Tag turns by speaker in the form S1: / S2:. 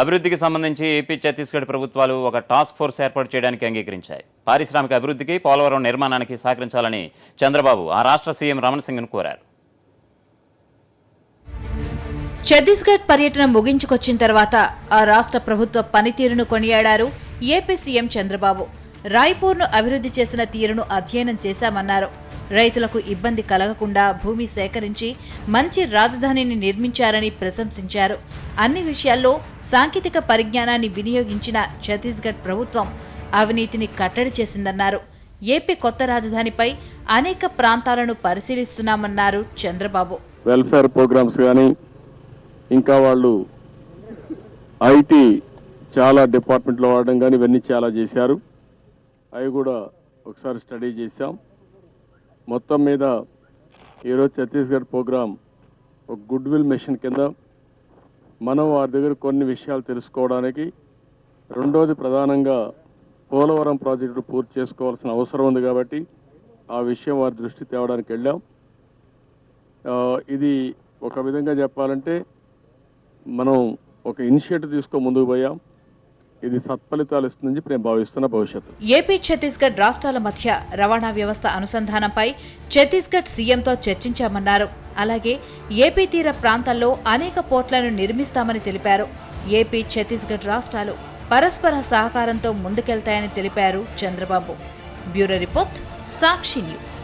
S1: అభివృద్ధికి సంబంధించి ఏపీ ఛత్తీస్గఢ్ ప్రభుత్వాలు ఒక టాస్క్ ఫోర్స్ ఏర్పాటు చేయడానికి అంగీకరించాయి. పారిశ్రామిక అభివృద్ధికి, పోలవరం నిర్మాణానికి సహకరించాలని చంద్రబాబు ఆ రాష్ట్ర సీఎం రమణ సింగ్ను కోరారు.
S2: ఛత్తీస్గఢ్ పర్యటన ముగించుకొచ్చిన తర్వాత ఆ రాష్ట్ర ప్రభుత్వ పనితీరును కొనియాడారు ఏపీ సీఎం చంద్రబాబు. రాయ్పూర్ను అభివృద్ధి చేసిన తీరును అధ్యయనం చేశామన్నారు. రైతులకు ఇబ్బంది కలగకుండా భూమి సేకరించి మంచి రాజధానిని నిర్మించారని ప్రశంసించారు. అన్ని విషయాల్లో సాంకేతిక పరిజ్ఞానాన్ని వినియోగించిన ఛత్తీస్గఢ్ ప్రభుత్వం అవినీతిని కట్టడి చేసిందన్నారు. ఏపీ కొత్త రాజధానిపై అనేక ప్రాంతాలను పరిశీలిస్తున్నామన్నారు చంద్రబాబు.
S3: వెల్ఫేర్ ప్రోగ్రామ్స్ కానీ, ఇంకా వాళ్ళు ఐటీ చాలా డిపార్ట్మెంట్లో వాడడం కానీ ఇవన్నీ చాలా చేశారు. అవి కూడా ఒకసారి స్టడీ చేశాం. మొత్తం మీద ఈరోజు ఛత్తీస్గఢ్ ప్రోగ్రాం ఒక గుడ్ విల్ మిషన్ కింద మనం వారి దగ్గర కొన్ని విషయాలు తెలుసుకోవడానికి, రెండోది ప్రధానంగా పోలవరం ప్రాజెక్టు పూర్తి చేసుకోవాల్సిన అవసరం ఉంది కాబట్టి ఆ విషయం వారి దృష్టి తేవడానికి వెళ్ళాం. ఇది ఒక విధంగా చెప్పాలంటే మనం ఒక ఇనిషియేటివ్ తీసుకొని ముందుకు పోయాం. ఇది సత్ఫలితాలు ఇస్తుందని నేను భావిస్తున్న భవిష్యత్తు.
S2: ఏపీ ఛత్తీస్గఢ్ రాష్ట్రాల మధ్య రవాణా వ్యవస్థ అనుసంధానంపై ఛత్తీస్గఢ్ సీఎంతో చర్చించామన్నారు. అలాగే ఏపీ తీర ప్రాంతాల్లో అనేక పోర్ట్లను నిర్మిస్తామని తెలిపారు. ఏపీ ఛత్తీస్గఢ్ రాష్ట్రాలు పరస్పర సహకారంతో ముందుకెళ్తాయని తెలిపారు చంద్రబాబు. బ్యూరో రిపోర్ట్, సాక్షి న్యూస్.